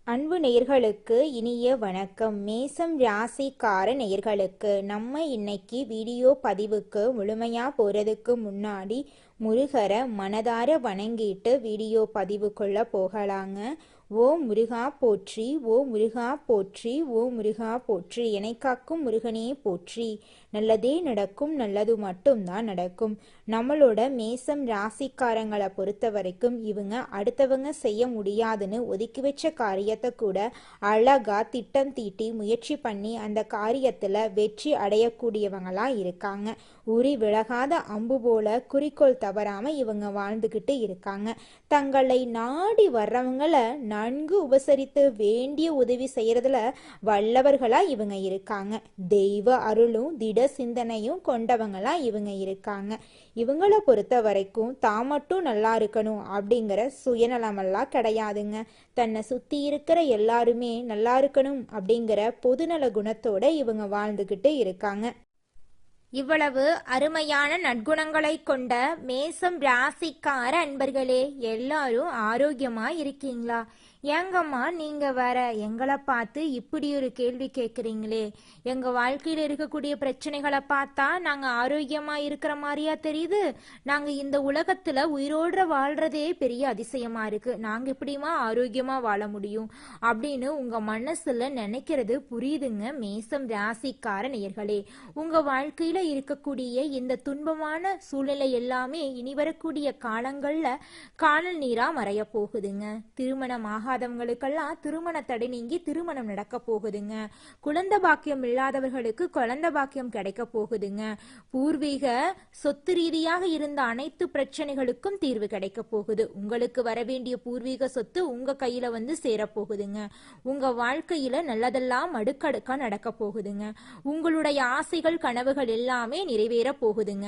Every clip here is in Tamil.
அன்பு நேயர்களுக்கு இனிய வணக்கம். மேசம் ராசிக்கார நேயர்களுக்கு நம்ம இன்னைக்கு வீடியோ பதிவுக்கு முழுமையா போறதுக்கு முன்னாடி முருகரை மனதார வணங்கிட்டு வீடியோ பதிவுக்குள்ள போகலாங்க. ஓ முருகா போற்றி, ஓ முருகா போற்றி, ஓ முருகா போற்றி, என்னை காக்கும் முருகனே போற்றி. நல்லதே நடக்கும், நல்லது மட்டும்தான் நடக்கும். நம்மளோட மேசம் ராசிக்காரங்களை பொறுத்த வரைக்கும் இவங்க அடுத்தவங்க செய்ய முடியாதுன்னு ஒதுக்கி வச்ச காரியத்தை கூட அழகா திட்டம் தீட்டி முயற்சி பண்ணி அந்த காரியத்துல வெற்றி அடையக்கூடியவங்களா இருக்காங்க. உரி விலகாத அம்பு போல குறிக்கோள் தவறாம இவங்க வாழ்ந்துகிட்டு இருக்காங்க. தங்களை நாடி வர்றவங்களை நன்கு உபசரித்து வேண்டிய உதவி செய்யறதுல வல்லவர்களா இவங்க இருக்காங்க. தெய்வ அருளும் திட சிந்தனையும் கொண்டவங்களா இவங்க இருக்காங்க. இவங்களை பொறுத்த வரைக்கும் தான் மட்டும் நல்லா இருக்கணும் அப்படிங்கிற சுயநலமெல்லாம் கிடையாதுங்க. தன்னை சுத்தி இருக்கிற எல்லாருமே நல்லா இருக்கணும் அப்படிங்கிற பொதுநல குணத்தோட இவங்க வாழ்ந்துகிட்டு இருக்காங்க. இவ்வளவு அருமையான நற்குணங்களை கொண்ட மேசம் ராசிக்கார அன்பர்களே, எல்லாரும் ஆரோக்கியமா இருக்கீங்களா? ஏங்கம்மா நீங்க வேற எங்களை பார்த்து இப்படி ஒரு கேள்வி கேட்குறீங்களே? எங்க வாழ்க்கையில இருக்கக்கூடிய பிரச்சனைகளை பார்த்தா நாங்க ஆரோக்கியமா இருக்கிற மாதிரியா தெரியுது? நாங்க இந்த உலகத்துல உயிரோட வாழ்றதே பெரிய அதிசயமா இருக்கு. நாங்க எப்படிமா ஆரோக்கியமா வாழ முடியும் அப்படின்னு உங்க மனசுல நினைக்கிறது புரியுதுங்க. மேசம் ராசிக்கார நேயர்களே, உங்க வாழ்க்கையில இருக்கக்கூடிய இந்த துன்பமான சூழ்நிலை எல்லாமே இனி வரக்கூடிய காலங்கள்ல காணல் நீரா மறைய போகுதுங்க. திருமணமாக ஆகாதவங்களுக்கெல்லாம் திருமண தடை நீங்கி திருமணம் நடக்க போகுதுங்க. குழந்தை பாக்கியம் இல்லாதவர்களுக்கு குழந்தை பாக்கியம் கிடைக்க போகுதுங்க. பூர்வீக சொத்து ரீதியாக இருந்த அனைத்து பிரச்சனைகளுக்கும் தீர்வு கிடைக்க போகுது. உங்களுக்கு வர வேண்டிய பூர்வீக சொத்து உங்க கையில வந்து சேரப்போகுதுங்க. உங்க வாழ்க்கையில நல்லதெல்லாம் அடுக்கடுக்கா நடக்க போகுதுங்க. உங்களுடைய ஆசைகள் கனவுகள் எல்லாமே நிறைவேற போகுதுங்க.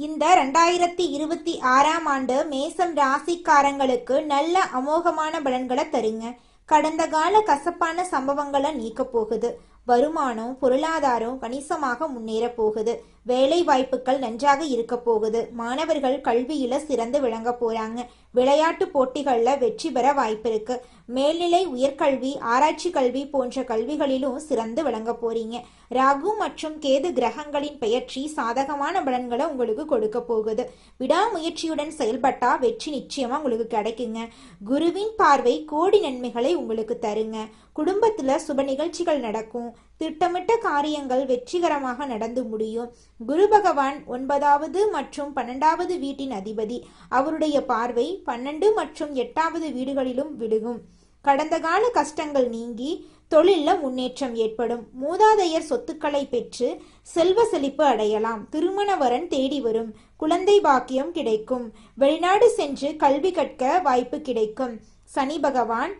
இந்த 2026ஆம் ஆண்டு மேசம் ராசிக்காரங்களுக்கு நல்ல அமோகமான பலன்களை தருங்க. கடந்த கால கசப்பான சம்பவங்களை நீக்க போகுது. வருமானம் பொருளாதாரம் கணிசமாக முன்னேற போகுது. வேலை வாய்ப்புகள் நன்றாக இருக்க போகுது. மாணவர்கள் கல்வியில சிறந்து விளங்க போறாங்க. விளையாட்டு போட்டிகள்ல வெற்றி பெற வாய்ப்பு இருக்கு. மேல்நிலை உயர்கல்வி ஆராய்ச்சி கல்வி போன்ற கல்விகளிலும் சிறந்து விளங்க போறீங்க. ராகு மற்றும் கேது கிரகங்களின் பெயர்ச்சி சாதகமான பலன்களை உங்களுக்கு கொடுக்க போகுது. விடாமுயற்சியுடன் செயல்பட்டா வெற்றி நிச்சயமா உங்களுக்கு கிடைக்குங்க. குருவின் பார்வை கோடி நன்மைகளை உங்களுக்கு தருங்க. குடும்பத்துல சுப நிகழ்ச்சிகள் நடக்கும். திட்டமிட்ட காரியங்கள் வெற்றிகரமாக நடந்து முடியும். குரு பகவான் 9வது மற்றும் 12வது வீட்டின் அதிபதி. அவருடைய பார்வை 12 மற்றும் 8வது வீடுகளிலும் விழுகும். கடந்த கால கஷ்டங்கள் நீங்கி தொழில்ல முன்னேற்றம் ஏற்படும். மூதாதையர் சொத்துக்களை பெற்று செல்வ செழிப்பு அடையலாம். திருமண வரன் தேடி வரும். குழந்தை பாக்கியம் கிடைக்கும். வெளிநாடு சென்று கல்வி கற்க வாய்ப்பு கிடைக்கும். சனி பகவான்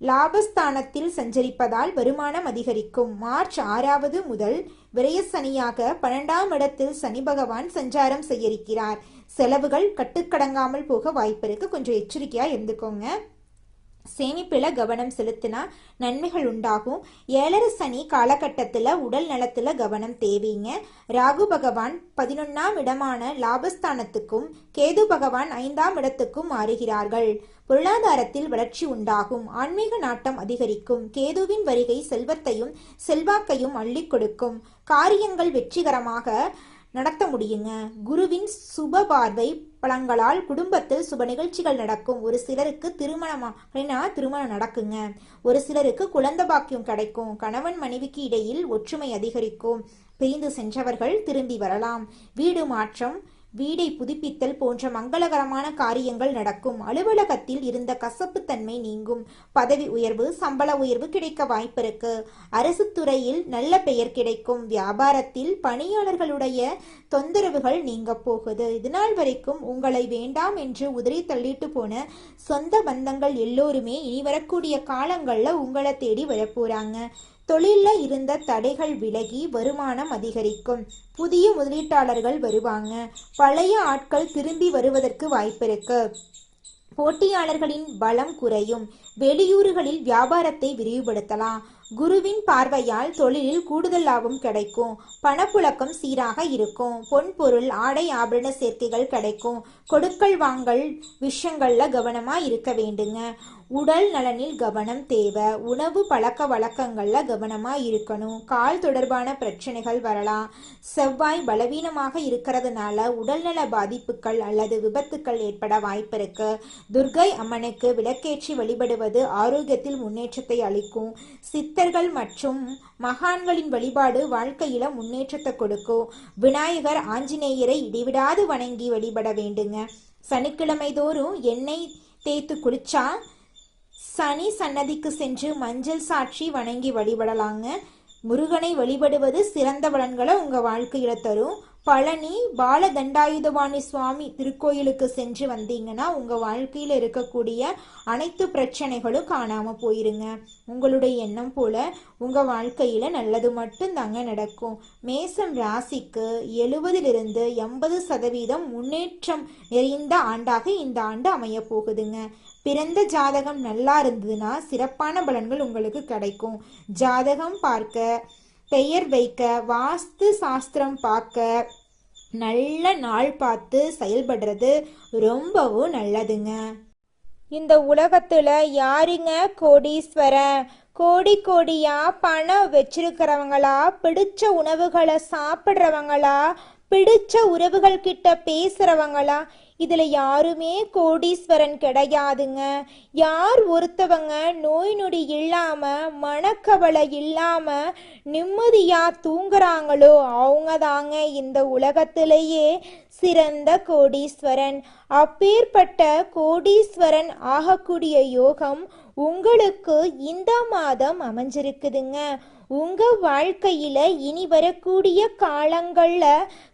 லாபஸ்தானத்தில் சஞ்சரிப்பதால் வருமானம் அதிகரிக்கும். மார்ச் 6வது முதல் விரயசனியாக 12ஆம் இடத்தில் சனி பகவான் சஞ்சாரம் செய்ய இருக்கிறார். செலவுகள் கட்டுக்கடங்காமல் போக வாய்ப்பு இருக்கு. கொஞ்சம் எச்சரிக்கையா இருந்துக்கோங்க. சேமிப்பில கவனம் செலுத்தினா நன்மைகள் உண்டாகும். 7 சனி காலகட்டத்தில் உடல் நலத்துல கவனம் தேவைங்க. ராகு பகவான் 11ஆம் இடமான லாபஸ்தானத்துக்கும் கேது பகவான் 5ஆம் இடத்துக்கும் மாறுகிறார்கள். பொருளாதாரத்தில் வளர்ச்சி உண்டாகும். ஆன்மீக நாட்டம் அதிகரிக்கும். கேதுவின் வருகை செல்வத்தையும் செல்வாக்கையும் அள்ளி கொடுக்கும். காரியங்கள் வெற்றிகரமாக நடத்த முடியுங்க. குருவின் சுப பார்வை பலங்களால் குடும்பத்தில் சுப நிகழ்ச்சிகள் நடக்கும். ஒரு சிலருக்கு திருமணம் நடக்குங்க. ஒரு சிலருக்கு குழந்தை பாக்கியம் கிடைக்கும். கணவன் மனைவிக்கு இடையில் ஒற்றுமை அதிகரிக்கும். பிரிந்து சென்றவர்கள் திரும்பி வரலாம். வீடு மாற்றம் வீடை புதுப்பித்தல் போன்ற மங்களகரமான காரியங்கள் நடக்கும். அலுவலகத்தில் இருந்த கசப்புத்தன்மை நீங்கும். பதவி உயர்வு சம்பள உயர்வு கிடைக்க வாய்ப்பிருக்கு. அரசு துறையில் நல்ல பெயர் கிடைக்கும். வியாபாரத்தில் பணியாளர்களுடைய தொந்தரவுகள் நீங்க போகுது. இதுநாள் வரைக்கும் உங்களை வேண்டாம் என்று உதறி தள்ளிட்டு போன சொந்த பந்தங்கள் எல்லோருமே இனி வரக்கூடிய காலங்கள்ல உங்களை தேடி வரப்போறாங்க. தொழில்ல இருந்த தடைகள் விலகி வருமானம் அதிகரிக்கும். புதிய முதலீட்டாளர்கள் வருவாங்க. பழைய ஆட்கள் திரும்பி வருவதற்கு வாய்ப்பிருக்கு. போட்டியாளர்களின் பலம் குறையும். வெளியூர்களில் வியாபாரத்தை விரிவுபடுத்தலாம். குருவின் பார்வையால் தொழிலில் கூடுதல் லாபம் கிடைக்கும். பணப்புழக்கம் சீராக இருக்கும். பொன் பொருள் ஆடை ஆபரண சேர்க்கைகள் கிடைக்கும். கொடுக்கல் வாங்கல் விஷயங்கள்ல கவனமா இருக்க வேண்டுங்க. உடல் நலனில் கவனம் தேவை. உணவு பழக்க வழக்கங்கள்ல கவனமா இருக்கணும். கால் தொடர்பான பிரச்சனைகள் வரலாம். செவ்வாய் பலவீனமாக இருக்கிறதுனால உடல்நல பாதிப்புகள் அல்லது விபத்துக்கள் ஏற்பட வாய்ப்பு இருக்கு. துர்கை அம்மனுக்கு விளக்கேற்றி வழிபடுவது ஆரோக்கியத்தில் முன்னேற்றத்தை அளிக்கும். சித்தர்கள் மற்றும் மகான்களின் வழிபாடு வாழ்க்கையில முன்னேற்றத்தை கொடுக்கும். விநாயகர் ஆஞ்சநேயரை இடைவிடாது வணங்கி வழிபட வேண்டுங்க. சனிக்கிழமை தோறும் எண்ணெய் தேய்த்து குளிச்சா சனி சன்னதிக்கு சென்று மஞ்சள் சாட்சி வணங்கி வழிபடலாங்க. முருகனை வழிபடுவது சிறந்த பலன்களை உங்க வாழ்க்கையில தரும். பழனி பாலதண்டாயுதபாணி சுவாமி திருக்கோயிலுக்கு சென்று வந்தீங்கன்னா உங்க வாழ்க்கையில இருக்கக்கூடிய அனைத்து பிரச்சனைகளும் காணாம போயிருங்க. உங்களுடைய எண்ணம் போல உங்க வாழ்க்கையில நல்லது மட்டும் தாங்க நடக்கும். மேசம் ராசிக்கு 70-80% முன்னேற்றம் நிறைந்த ஆண்டாக இந்த ஆண்டு அமைய போகுதுங்க. பிறந்த ஜாதகம் நல்லா இருந்ததுன்னா சிறப்பான பலன்கள் உங்களுக்கு கிடைக்கும். ஜாதகம் பார்க்க, பெயர் வைக்க, வாஸ்து சாஸ்திரம் பார்க்க, நல்ல நாள் பார்த்து செயல்படுறது ரொம்பவும் நல்லதுங்க. இந்த உலகத்துல யாருங்க கோடீஸ்வரன்? கோடி கோடியா பணம் வச்சிருக்கிறவங்களா, பிடிச்ச உணவுகளை சாப்பிட்றவங்களா, பிடிச்ச உறவுகள் கிட்ட பேசுறவங்களா? இதுல யாருமே கோடீஸ்வரன் கிடையாதுங்க. யார் ஒருத்தவங்க நோய் நொடி இல்லாம, மனக்கவலை இல்லாம நிம்மதியா தூங்குறாங்களோ அவங்க தாங்க இந்த உலகத்திலேயே சிறந்த கோடீஸ்வரன். அப்பேற்பட்ட கோடீஸ்வரன் ஆகக்கூடிய யோகம் உங்களுக்கு இந்த மாதம் அமைஞ்சிருக்குதுங்க. உங்க வாழ்க்கையில இனி வரக்கூடிய காலங்கள்ல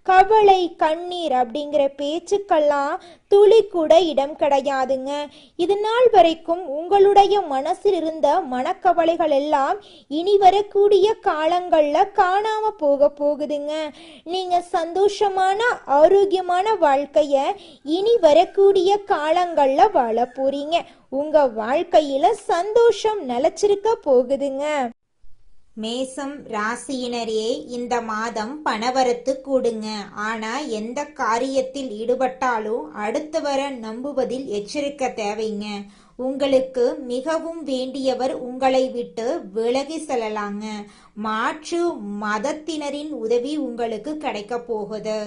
கவலை, கண்ணீர் அப்படிங்கிற பேச்சுக்கெல்லாம் துளி கூட இடம் கிடையாதுங்க. இது நாள் வரைக்கும் உங்களுடைய மனசில் இருந்த மனக்கவலைகள் எல்லாம் இனி வரக்கூடிய காலங்கள்ல காணாம போகுதுங்க. நீங்க சந்தோஷமான ஆரோக்கியமான வாழ்க்கைய இனி வரக்கூடிய காலங்கள்ல வாழ போறீங்க. உங்க வாழ்க்கையில சந்தோஷம் நிலைச்சிருக்க போகுதுங்க. மேசம் ராசியினரே, இந்த மாதம் பணவரத்து கூடுங்க. ஆனா எந்த காரியத்தில் ஈடுபட்டாலும் அடுத்தவரை நம்புவதில் எச்சரிக்கை தேவைங்க. உங்களுக்கு மிகவும் வேண்டியவர் உங்களை விட்டு விலகி செல்லலாங்க. மாற்று மதத்தினரின் உதவி உங்களுக்கு கிடைக்க போகுது.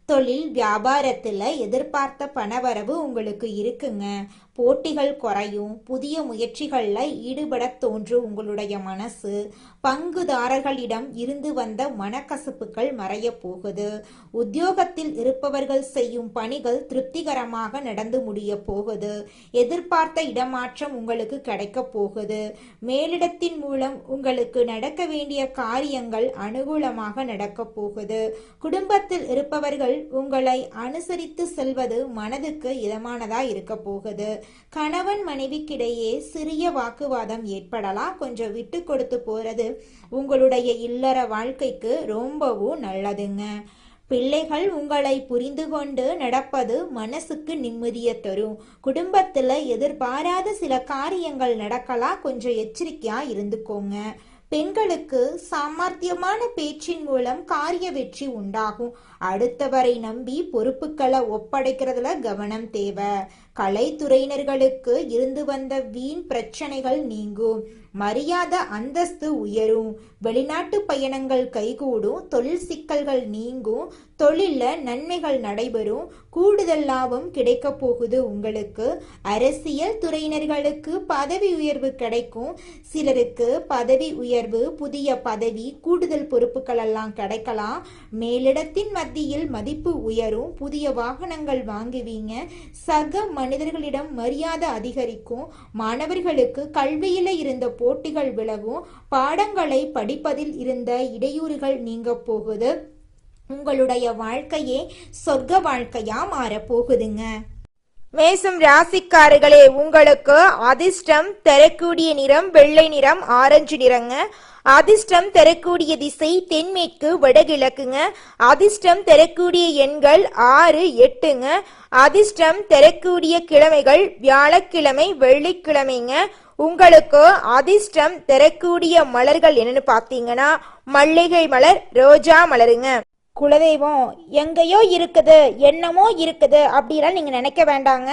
தொழில் வியாபாரத்துல எதிர்பார்த்த பணவரவு உங்களுக்கு இருக்குங்க. போட்டிகள் குறையும். புதிய முயற்சிகள்ல ஈடுபட தோன்றும் உங்களுடைய மனசு. பங்குதாரர்களிடம் இருந்து வந்த மனக்கசப்புகள் மறைய போகுது. உத்தியோகத்தில் இருப்பவர்கள் செய்யும் பணிகள் திருப்திகரமாக நடந்து முடிய போகுது. எதிர்பார்த்த இடமாற்றம் உங்களுக்கு கிடைக்க போகுது. மேலிடத்தின் மூலம் உங்களுக்கு நடக்க வேண்டிய காரியங்கள் அனுகூலமாக நடக்க போகுது. குடும்பத்தில் இருப்பவர்கள் உங்களை அனுசரித்து செல்வது மனதுக்கு இதமானதா இருக்க போகுது. கணவன் மனைவிக்கிடையே சிறிய வாக்குவாதம் ஏற்படலாம். கொஞ்சம் விட்டு கொடுத்து போறது உங்களுடைய இல்லற வாழ்க்கைக்கு ரொம்பவும் நல்லதுங்க. பிள்ளைகள் உங்களை புரிந்து கொண்டு நடப்பது மனசுக்கு நிம்மதியை தரும். குடும்பத்துல எதிர்பாராத சில காரியங்கள் நடக்கலாம். கொஞ்சம் எச்சரிக்கையா இருந்துக்கோங்க. பெண்களுக்கு சாமர்த்தியமான பேச்சின் மூலம் காரிய வெற்றி உண்டாகும். அடுத்தவரை நம்பி பொறுப்புகளை ஒப்படைக்கிறதுல கவனம் தேவை. கலைத்துறையினர்களுக்கு இருந்து வந்த வீண் பிரச்சனைகள் நீங்கும். மரியாதை அந்தஸ்து உயரும். வெளிநாட்டு பயணங்கள் கைகூடும். தொழில் சிக்கல்கள் நீங்கும். தொழில நன்மைகள் நடைபெறும். கூடுதல் லாபம் கிடைக்க போகுது உங்களுக்கு. அரசியல் துறையினர்களுக்கு பதவி உயர்வு கிடைக்கும். சிலருக்கு பதவி உயர்வு, புதிய பதவி, கூடுதல் பொறுப்புகள் எல்லாம் கிடைக்கலாம். மேலிடத்தின் மத்தியில் மதிப்பு உயரும். புதிய வாகனங்கள் வாங்குவீங்க. சக மனிதர்களிடம் மரியாதை அதிகரிக்கும். மாணவர்களுக்கு கல்வியில இருந்த போட்டிகள் விலகும். பாடங்களை படிப்பதில் இருந்த இடையூறுகள் நீங்க போகுது. உங்களுடைய வாழ்க்கையே சொர்க்க வாழ்க்கையா மாறப்போகுதுங்க. மேசம் ராசிக்காரர்களே, உங்களுக்கு அதிர்ஷ்டம் தரக்கூடிய நிறம் வெள்ளை நிறம், ஆரஞ்சு நிறங்க. அதிர்ஷ்டம் தரக்கூடிய திசை தென்மேற்கு வடகிழக்குங்க. அதிர்ஷ்டம் தரக்கூடிய எண்கள் 6, 8ங்க. அதிர்ஷ்டம் தரக்கூடிய கிழமைகள் வியாழக்கிழமை, வெள்ளிக்கிழமைங்க. உங்களுக்கு அதிர்ஷ்டம் தரக்கூடிய மலர்கள் என்னன்னு பார்த்தீங்கன்னா மல்லிகை மலர், ரோஜா மலருங்க. குலதெய்வம் எங்கேயோ இருக்குது, என்னமோ இருக்குது அப்படிலாம் நீங்க நினைக்க வேண்டாங்க.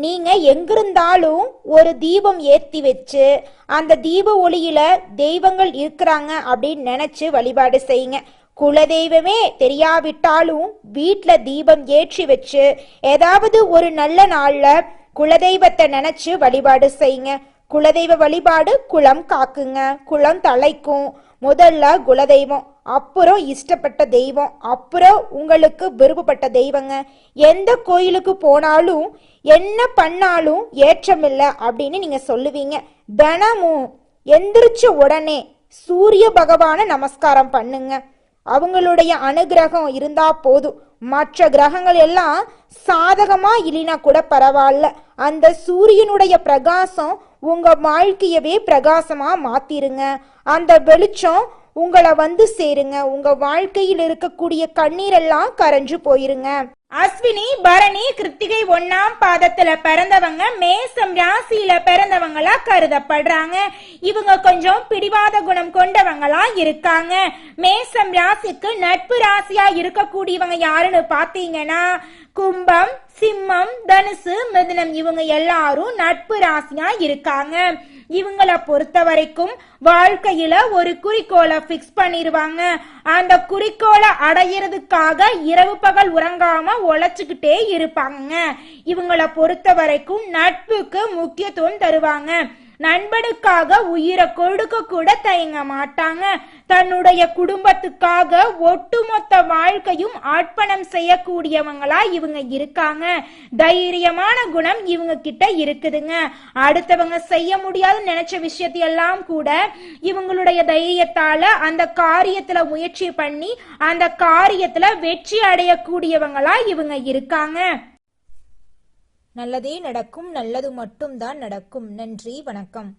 நீங்க எங்கிருந்தாலும் ஒரு தீபம் ஏத்தி வச்சு அந்த தீப ஒளியில தெய்வங்கள் இருக்கிறாங்க அப்படின்னு நினைச்சு வழிபாடு செய்யுங்க. குலதெய்வமே தெரியாவிட்டாலும் வீட்டுல தீபம் ஏற்றி வச்சு ஏதாவது ஒரு நல்ல நாள்ல குலதெய்வத்தை நினைச்சு வழிபாடு செய்யுங்க. குலதெய்வ வழிபாடு குலம் காக்குங்க, குலம் தலைக்கும். முதல்ல குலதெய்வம், அப்புறம் இஷ்டப்பட்ட தெய்வம், அப்புறம் உங்களுக்கு விருப்பப்பட்ட தெய்வங்க. எந்த கோயிலுக்கு போனாலும் என்ன பண்ணாலும் ஏற்றமில்லை அப்படின்னு நீங்க சொல்லுவீங்க. தினமும் எந்திரிச்ச உடனே சூரிய பகவான நமஸ்காரம் பண்ணுங்க. அவங்களுடைய அனுகிரகம் இருந்தா போதும். மற்ற கிரகங்கள் எல்லாம் சாதகமா இல்லைனா கூட பரவாயில்ல, அந்த சூரியனுடைய பிரகாசம் உங்க வாழ்க்கையவே பிரகாசமா மாத்திருங்க. அந்த வெளிச்சம் உங்களை வந்து சேருங்க. உங்க வாழ்க்கையில் இருக்கக்கூடிய கண்ணீரெல்லாம் கரைஞ்சு போயிருங்க. அஸ்வினி, பரணி, கிருத்திகை 1ஆம் பாதத்துல பிறந்தவங்க மேசம் ராசியில பிறந்தவங்களா கருதப்படுறாங்க. இவங்க கொஞ்சம் பிடிவாத குணம் கொண்டவங்களா இருக்காங்க. மேசம் ராசிக்கு நட்பு ராசியா இருக்கக்கூடியவங்க யாருன்னு பாத்தீங்கன்னா கும்பம், சிம்மம், தனுசு, மிதுனம். இவங்க எல்லாரும் நட்பு ராசியா இருக்காங்க. இவங்கள பொறுத்த வரைக்கும் வாழ்க்கையில ஒரு குறிக்கோளை பிக்ஸ் பண்ணிடுவாங்க. அந்த குறிக்கோளை அடையிறதுக்காக இரவு பகல் உறங்காம உழைச்சுக்கிட்டே இருப்பாங்க. இவங்கள பொறுத்த வரைக்கும் நட்புக்கு முக்கியத்துவம் தருவாங்க. நண்பனுக்காக உயிரை கொடுக்க கூட தயங்க மாட்டாங்க. தன்னுடைய குடும்பத்துக்காக ஒட்டுமொத்த வாழ்க்கையும் அர்ப்பணம் செய்யக்கூடியவங்களா இவங்க இருக்காங்க. தைரியமான குணம் இவங்க கிட்ட இருக்குதுங்க. அடுத்தவங்க செய்ய முடியாதுன்னு நினைச்ச விஷயத்தையெல்லாம் கூட இவங்களுடைய தைரியத்தால அந்த காரியத்துல முயற்சி பண்ணி அந்த காரியத்துல வெற்றி அடையக்கூடியவங்களா இவங்க இருக்காங்க. நல்லதே நடக்கும், நல்லது மட்டும்தான் நடக்கும். நன்றி, வணக்கம்.